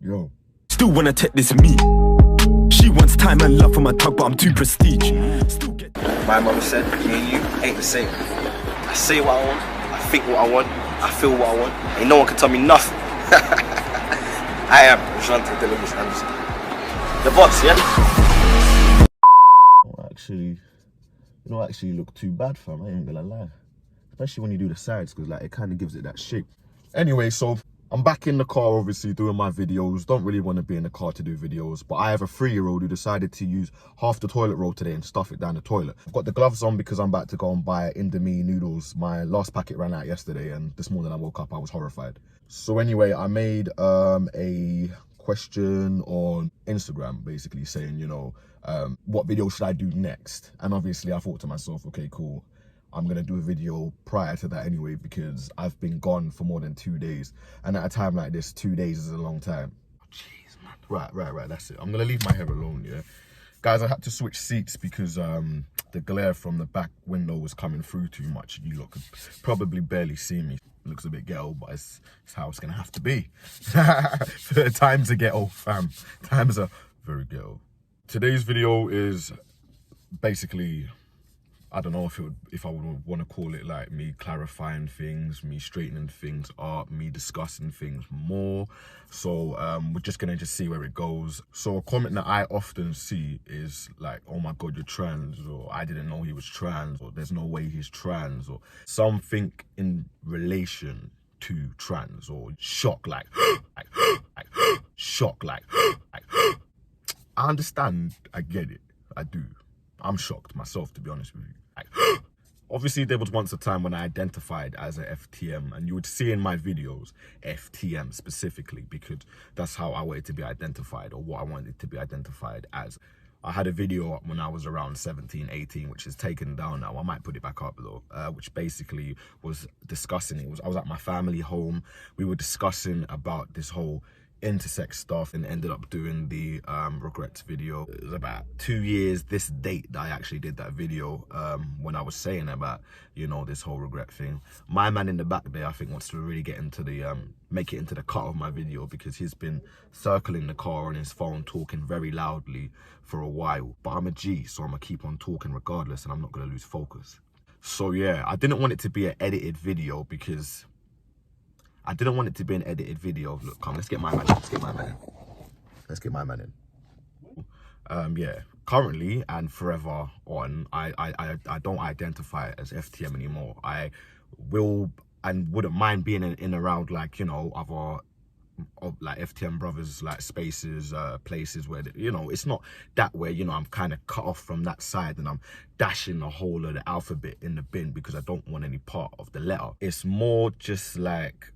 Yo. Still wanna take this me. She wants time and love from a tug, but I'm too prestige. My mum said, me and you ain't the same. I say what I want, I think what I want, I feel what I want. Ain't no one can tell me nothing. I am Redone Anderson. The boss, yeah? You don't actually look too bad, fam. I ain't gonna lie. Especially when you do the sides, because like it kind of gives it that shape. Anyway, so I'm back in the car, obviously, doing my videos. Don't really want to be in the car to do videos, but I have a 3-year-old who decided to use half the toilet roll today and stuff it down the toilet. I've got the gloves on because I'm about to go and buy Indomie noodles. My last packet ran out yesterday, and this morning I woke up, I was horrified. So anyway, I made a question on Instagram, basically saying, you know, what video should I do next? And obviously I thought to myself, okay, cool. I'm going to do a video prior to that anyway, because I've been gone for more than 2 days. And at a time like this, 2 days is a long time. Jeez, man. Right, that's it. I'm going to leave my hair alone, yeah? Guys, I had to switch seats because the glare from the back window was coming through too much. You lot could probably barely see me. It looks a bit ghetto, but it's how it's going to have to be. Times are ghetto, fam. Times are very ghetto. Today's video is basically, I don't know if I would want to call it like me clarifying things, me straightening things up, me discussing things more. So we're just gonna see where it goes. So a comment that I often see is like, oh my God, you're trans, or I didn't know he was trans, or there's no way he's trans, or something in relation to trans, or shock, like, shock, like. I understand, I get it, I do. I'm shocked myself, to be honest with you. Obviously, there was once a time when I identified as a FTM, and you would see in my videos, FTM specifically, because that's how I wanted to be identified, or what I wanted to be identified as. I had a video when I was around 17, 18, which is taken down now. I might put it back up though, which basically was discussing it. I was at my family home. We were discussing about this whole intersex stuff and ended up doing the regrets video. It was about 2 years this date that I actually did that video, when I was saying about, you know, this whole regret thing. My man in the back there, I think, wants to really get into the make it into the cut of my video, because he's been circling the car on his phone talking very loudly for a while. But I'm a G, so I'm gonna keep on talking regardless, and I'm not gonna lose focus. So yeah, I didn't want it to be an edited video, because I didn't want it to be an edited video. Look, come, let's get my man in. Yeah, currently and forever on, I don't identify as FTM anymore. I will and wouldn't mind being in around, like, you know, other like FTM brothers, like spaces, places where, you know, it's not that way, you know, I'm kind of cut off from that side and I'm dashing the whole of the alphabet in the bin because I don't want any part of the letter. It's more just like,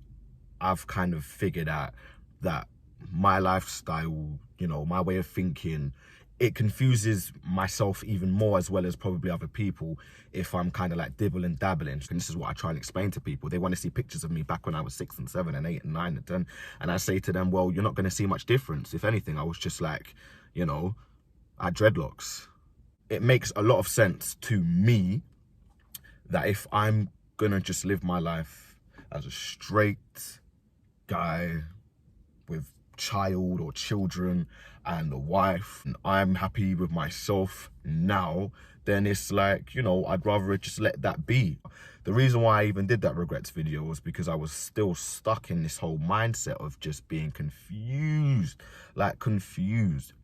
I've kind of figured out that my lifestyle, you know, my way of thinking, it confuses myself even more, as well as probably other people, if I'm kind of like dibbling dabbling. And this is what I try and explain to people. They want to see pictures of me back when I was 6 and 7 and 8 and 9 and 10. And I say to them, well, you're not going to see much difference. If anything, I was just like, you know, I had dreadlocks. It makes a lot of sense to me that if I'm going to just live my life as a straight guy with child or children and a wife, and I'm happy with myself now, then it's like, you know, I'd rather just let that be. The reason why I even did that regrets video was because I was still stuck in this whole mindset of just being confused.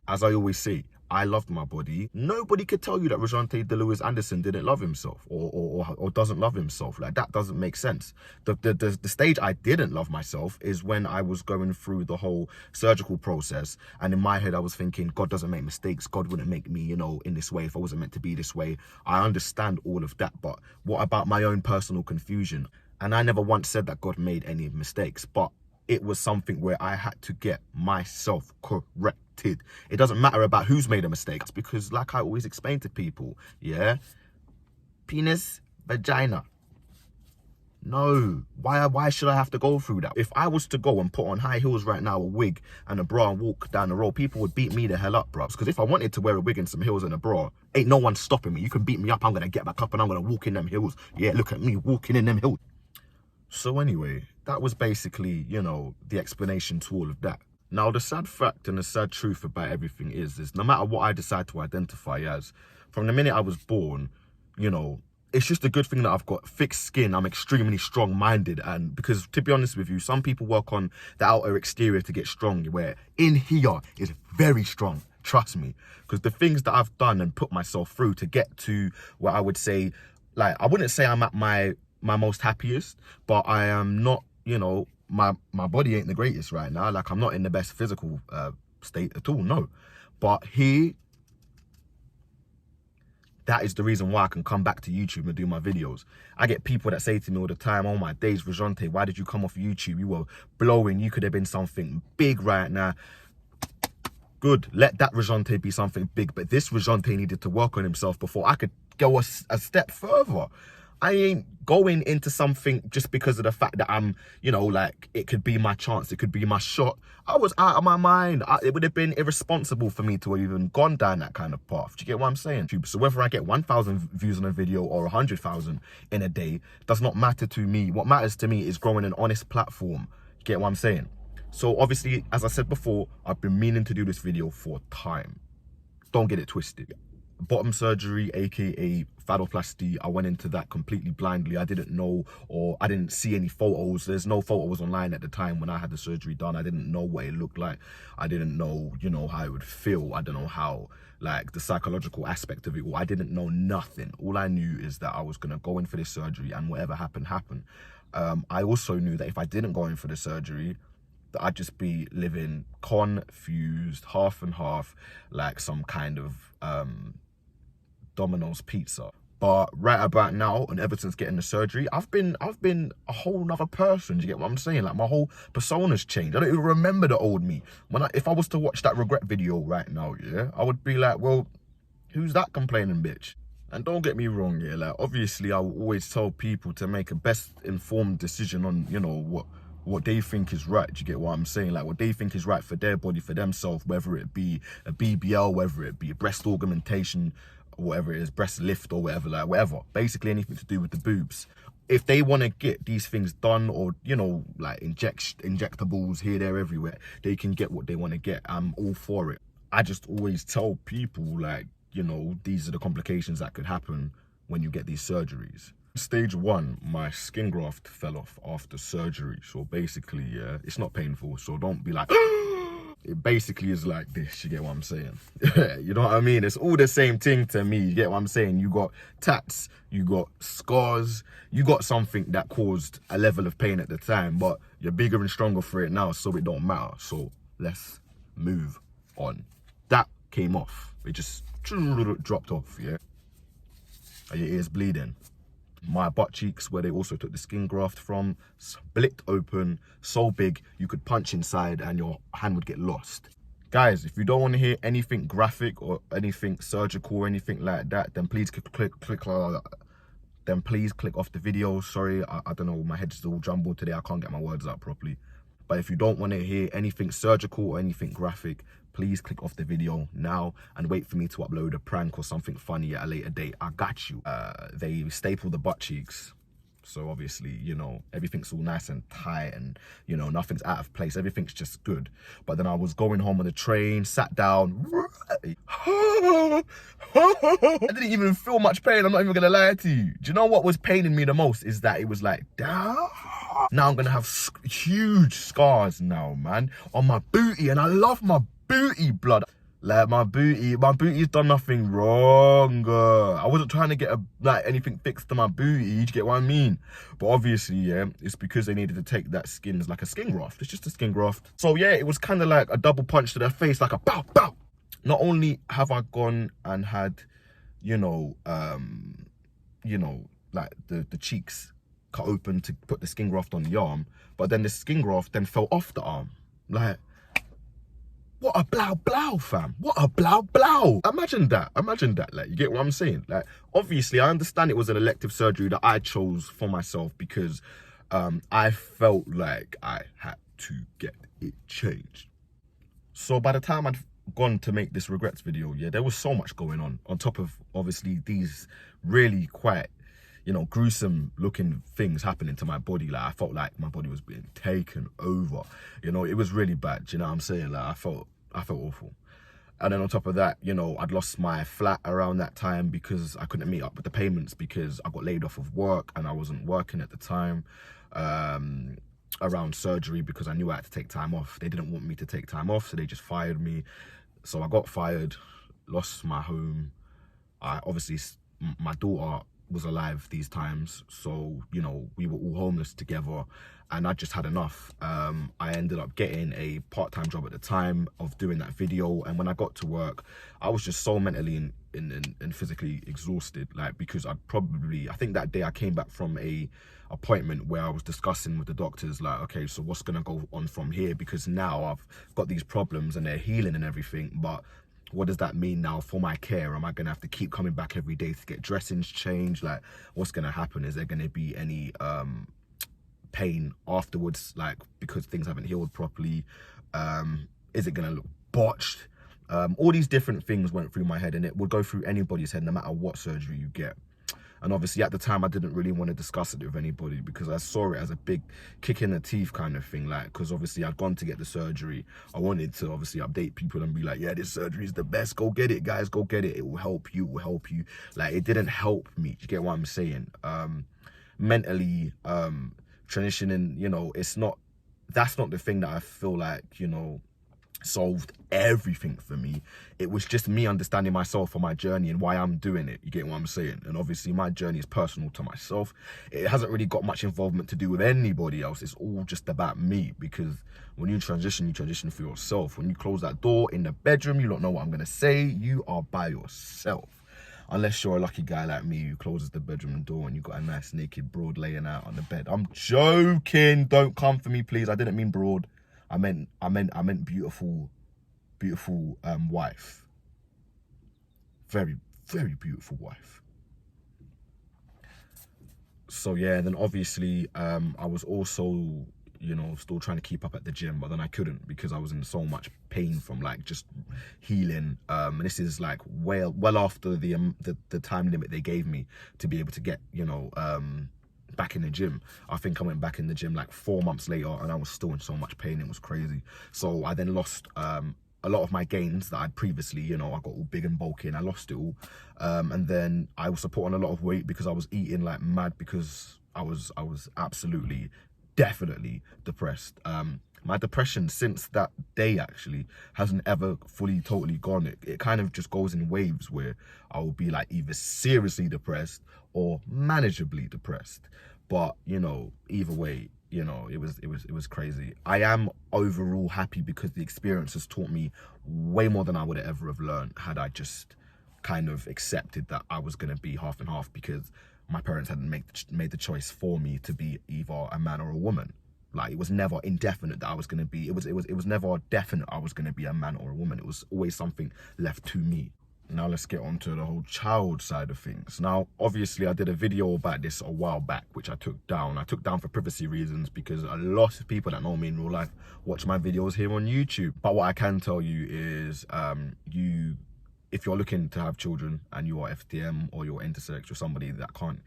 As I always say, I loved my body. Nobody could tell you that Redone Anderson didn't love himself or doesn't love himself. Like, that doesn't make sense. The stage I didn't love myself is when I was going through the whole surgical process, and in my head I was thinking, God doesn't make mistakes. God wouldn't make me, you know, in this way if I wasn't meant to be this way. I understand all of that, but what about my own personal confusion? And I never once said that God made any mistakes, but it was something where I had to get myself corrected. It doesn't matter about who's made a mistake, because like I always explain to people, yeah, penis, vagina. No, why should I have to go through that? If I was to go and put on high heels right now, a wig and a bra, and walk down the road, people would beat me the hell up, bro. Because if I wanted to wear a wig and some heels and a bra, ain't no one stopping me. You can beat me up, I'm gonna get back up and I'm gonna walk in them heels. Yeah, look at me walking in them heels. So anyway, that was basically, you know, the explanation to all of that. Now, the sad fact and the sad truth about everything is no matter what I decide to identify as, from the minute I was born, you know, it's just a good thing that I've got thick skin. I'm extremely strong-minded, and because, to be honest with you, some people work on the outer exterior to get strong, where in here is very strong. Trust me, because the things that I've done and put myself through to get to where I would say, like, I wouldn't say I'm at my most happiest, but I am not, you know, my body ain't the greatest right now. Like, I'm not in the best physical state at all, no. But that is the reason why I can come back to YouTube and do my videos. I get people that say to me all the time, oh my days, Rajante, why did you come off YouTube? You were blowing, you could have been something big right now. Good, let that Rajante be something big, but this Rajante needed to work on himself before I could go a step further. I ain't going into something just because of the fact that I'm, you know, like, it could be my chance, it could be my shot. I was out of my mind. It would have been irresponsible for me to have even gone down that kind of path. Do you get what I'm saying? So whether I get 1,000 views on a video or 100,000 in a day does not matter to me. What matters to me is growing an honest platform. You get what I'm saying? So obviously, as I said before, I've been meaning to do this video for time. Don't get it twisted. Bottom surgery, aka phalloplasty, I went into that completely blindly. I didn't know, or I didn't see any photos. There's no photos online at the time when I had the surgery done. I didn't know what it looked like. I didn't know, you know, how it would feel. I don't know how, like, the psychological aspect of it. I didn't know nothing. All I knew is that I was gonna go in for this surgery, and whatever happened, happened. I also knew that if I didn't go in for the surgery, that I'd just be living confused, half and half, like some kind of Domino's pizza. But right about now, and ever since getting the surgery, I've been a whole nother person. Do you get what I'm saying? Like, my whole persona's changed. I don't even remember the old me. If I was to watch that regret video right now, yeah, I would be like, well, who's that complaining bitch? And don't get me wrong, yeah, like, obviously I will always tell people to make a best informed decision on, you know, what they think is right. Do you get what I'm saying? Like, what they think is right for their body, for themselves, whether it be a BBL, whether it be a breast augmentation, whatever it is, breast lift or whatever, like, whatever. Basically anything to do with the boobs. If they want to get these things done, or, you know, like injectables here, there, everywhere, they can get what they want to get. I'm all for it. I just always tell people, like, you know, these are the complications that could happen when you get these surgeries. Stage 1, my skin graft fell off after surgery. So basically, yeah, it's not painful, so don't be like, it basically is like this, you get what I'm saying? You know what I mean? It's all the same thing to me, you get what I'm saying? You got tats, you got scars, you got something that caused a level of pain at the time, but you're bigger and stronger for it now, so it don't matter. So let's move on. That came off. It just dropped off, yeah? Are your ears bleeding? My butt cheeks, where they also took the skin graft from, split open, so big you could punch inside and your hand would get lost. Guys, if you don't want to hear anything graphic or anything surgical or anything like that, then please click off the video. Sorry, I don't know, my head's all jumbled today. I can't get my words out properly. But if you don't want to hear anything surgical or anything graphic, please click off the video now and wait for me to upload a prank or something funny at a later date. I got you. They staple the butt cheeks. So obviously, you know, everything's all nice and tight and, you know, nothing's out of place. Everything's just good. But then I was going home on the train, sat down. I didn't even feel much pain. I'm not even going to lie to you. Do you know what was paining me the most? Is that it was like, damn. Now I'm going to have huge scars now, man, on my booty. And I love my booty, blood. Like, my booty's done nothing wrong. I wasn't trying to get anything fixed to my booty, you get what I mean? But obviously, yeah, it's because they needed to take that skin as like a skin graft. It's just a skin graft. So yeah, it was kind of like a double punch to their face, like a bow, bow. Not only have I gone and had, you know, like the cheeks cut open to put the skin graft on the arm, but then the skin graft then fell off the arm. Like, what a blow blow, fam. What a blow blow. Imagine that, like, you get what I'm saying? Like, obviously, I understand it was an elective surgery that I chose for myself because I felt like I had to get it changed. So by the time I'd gone to make this regrets video, yeah, there was so much going on top of, obviously, these really quite, gruesome looking things happening to my body. Like I felt like my body was being taken over. It was really bad. You know what I'm saying? Like I felt awful. And then on top of that, I'd lost my flat around that time because I couldn't meet up with the payments because I got laid off of work and I wasn't working at the time. Around surgery because I knew I had to take time off. They didn't want me to take time off, so they just fired me. So I got fired, lost my home. Obviously, my daughter was alive these times, so we were all homeless together, and I just had enough. I ended up getting a part-time job at the time of doing that video, and when I got to work, I was just so mentally and physically exhausted, like, because I think that day I came back from a appointment where I was discussing with the doctors, like, okay, so what's gonna go on from here, because now I've got these problems and they're healing and everything, but what does that mean now for my care? Am I gonna have to keep coming back every day to get dressings changed? Like, what's gonna happen? Is there gonna be any pain afterwards, like, because things haven't healed properly? Is it gonna look botched? All these different things went through my head, and it would go through anybody's head no matter what surgery you get. And obviously at the time I didn't really want to discuss it with anybody because I saw it as a big kick in the teeth kind of thing, like, because obviously I'd gone to get the surgery. I wanted to obviously update people and be like, yeah, this surgery is the best, go get it, guys, go get it, it will help you, Like, it didn't help me. You get what I'm saying? Mentally, transitioning, that's not the thing that I feel like solved everything for me. It was just me understanding myself on my journey and why I'm doing it. You get what I'm saying? And obviously my journey is personal to myself. It hasn't really got much involvement to do with anybody else. It's all just about me, because when you transition for yourself. When you close that door in the bedroom, you don't know what I'm gonna say. You are by yourself. Unless you're a lucky guy like me who closes the bedroom door and you got a nice naked broad laying out on the bed. I'm joking. Don't come for me, please. I didn't mean broad. I meant beautiful wife. Very, very beautiful wife. So yeah, then obviously I was also still trying to keep up at the gym, but then I couldn't because I was in so much pain from like just healing. And this is like well after the time limit they gave me to be able to get back in the gym. I think I went back in the gym like 4 months later and I was still in so much pain. It was crazy. So I then lost a lot of my gains that I'd previously, I got all big and bulky and I lost it all. And then I was putting a lot of weight because I was eating like mad, because I was absolutely, definitely depressed. My depression since that day actually hasn't ever fully, totally gone. It kind of just goes in waves where I will be like either seriously depressed or manageably depressed. But either way, it was crazy. I am overall happy because the experience has taught me way more than I would ever have learned had I just kind of accepted that I was gonna be half and half, because my parents hadn't made the choice for me to be either a man or a woman. Like, it was never indefinite that I was gonna be. It was never definite I was gonna be a man or a woman. It was always something left to me. Now let's get on to the whole child side of things. Now, obviously I did a video about this a while back, which I took down. I took down for privacy reasons because a lot of people that know me in real life watch my videos here on YouTube. But what I can tell you is if you're looking to have children and you are FTM or you're intersex, or somebody that can't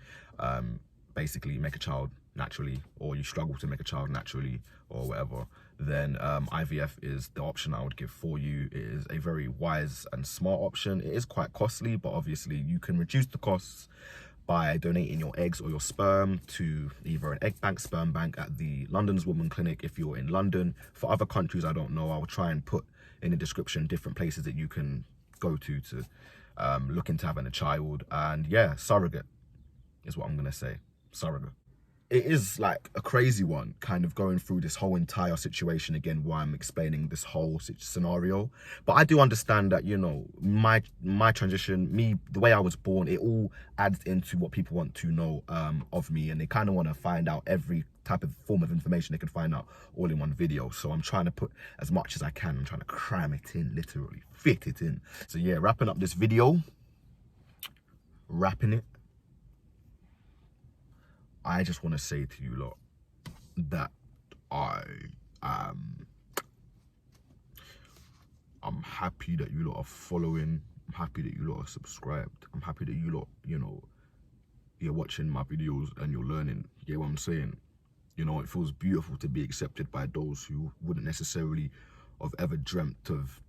basically make a child naturally, or you struggle to make a child naturally or whatever, then IVF is the option I would give for you. It is a very wise and smart option. It is quite costly, but obviously you can reduce the costs by donating your eggs or your sperm to either an egg bank, sperm bank at the London's Woman Clinic if you're in London. For other countries, I don't know. I'll try and put in the description different places that you can go to look into having a child. And yeah, surrogate is what I'm gonna say. Surrogate. It is like a crazy one, kind of going through this whole entire situation again while I'm explaining this whole scenario. But I do understand that, my transition, the way I was born, it all adds into what people want to know of me, and they kind of want to find out every type of form of information they can find out all in one video. So I'm trying to put as much as I can. I'm trying to cram it in, literally fit it in. So yeah, wrapping up this video, wrapping it, I just want to say to you lot that I'm happy that you lot are following. I'm happy that you lot are subscribed. I'm happy that you lot, you're watching my videos and you're learning. You get what I'm saying? You know, it feels beautiful to be accepted by those who wouldn't necessarily have ever dreamt of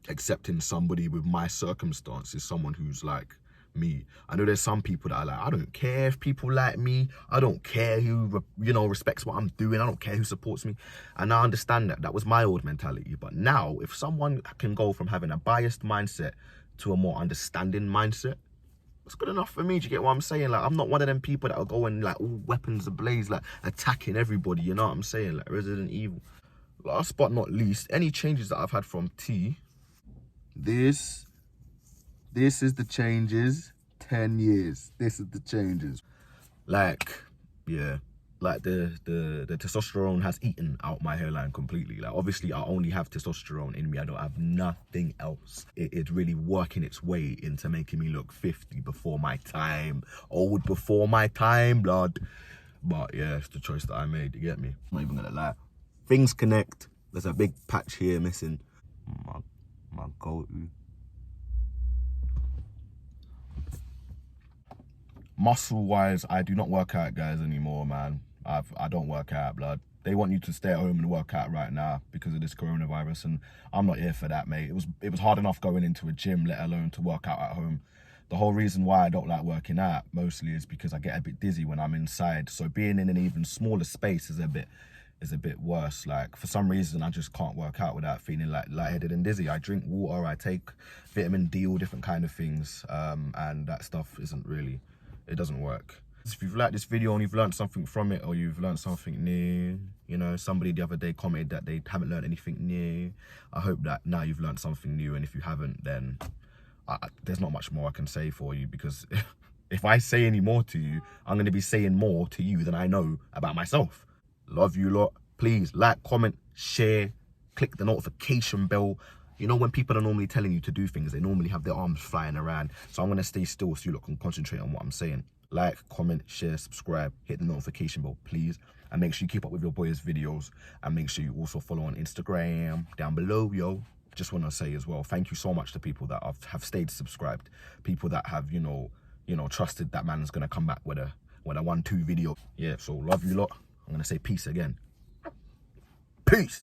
accepting somebody with my circumstances, someone who's like me. I know there's some people that are like, I don't care if people like me. I don't care who, you know, respects what I'm doing. I don't care who supports me. And I understand that. That was my old mentality. But now, if someone can go from having a biased mindset to a more understanding mindset, it's good enough for me. Do you get what I'm saying? Like, I'm not one of them people that are going like all weapons ablaze, like attacking everybody. You know what I'm saying? Like Resident Evil. Last but not least, any changes that I've had from T. This is the changes. 10 years. This is the changes. Like, yeah. Like the testosterone has eaten out my hairline completely. Like, obviously I only have testosterone in me. I don't have nothing else. It's really working its way into making me look 50 before my time. Old before my time, blood. But yeah, it's the choice that I made, you get me? I'm not even gonna lie. Things connect. There's a big patch here missing. My go-to. Muscle-wise, I do not work out, guys, anymore, man. I don't work out, blood. They want you to stay at home and work out right now because of this coronavirus, and I'm not here for that, mate. It was hard enough going into a gym, let alone to work out at home. The whole reason why I don't like working out mostly is because I get a bit dizzy when I'm inside. So being in an even smaller space is a bit worse. Like, for some reason, I just can't work out without feeling like lightheaded and dizzy. I drink water, I take vitamin D, all different kind of things, and that stuff it doesn't work. If you've liked this video and you've learned something from it, or you've learned something new, you know, somebody the other day commented that they haven't learned anything new. I hope that now you've learned something new, and if you haven't, then there's not much more I can say for you, because if I say any more to you, I'm going to be saying more to you than I know about myself. Love you lot. Please like, comment, share, click the notification bell. You know, when people are normally telling you to do things, they normally have their arms flying around. So I'm going to stay still so you lot can concentrate on what I'm saying. Like, comment, share, subscribe, hit the notification bell, please. And make sure you keep up with your boys' videos. And make sure you also follow on Instagram down below, yo. Just want to say as well, thank you so much to people that have stayed subscribed. People that have, you know, trusted that man's going to come back with a 1-2 video. Yeah, so love you lot. I'm going to say peace again. Peace.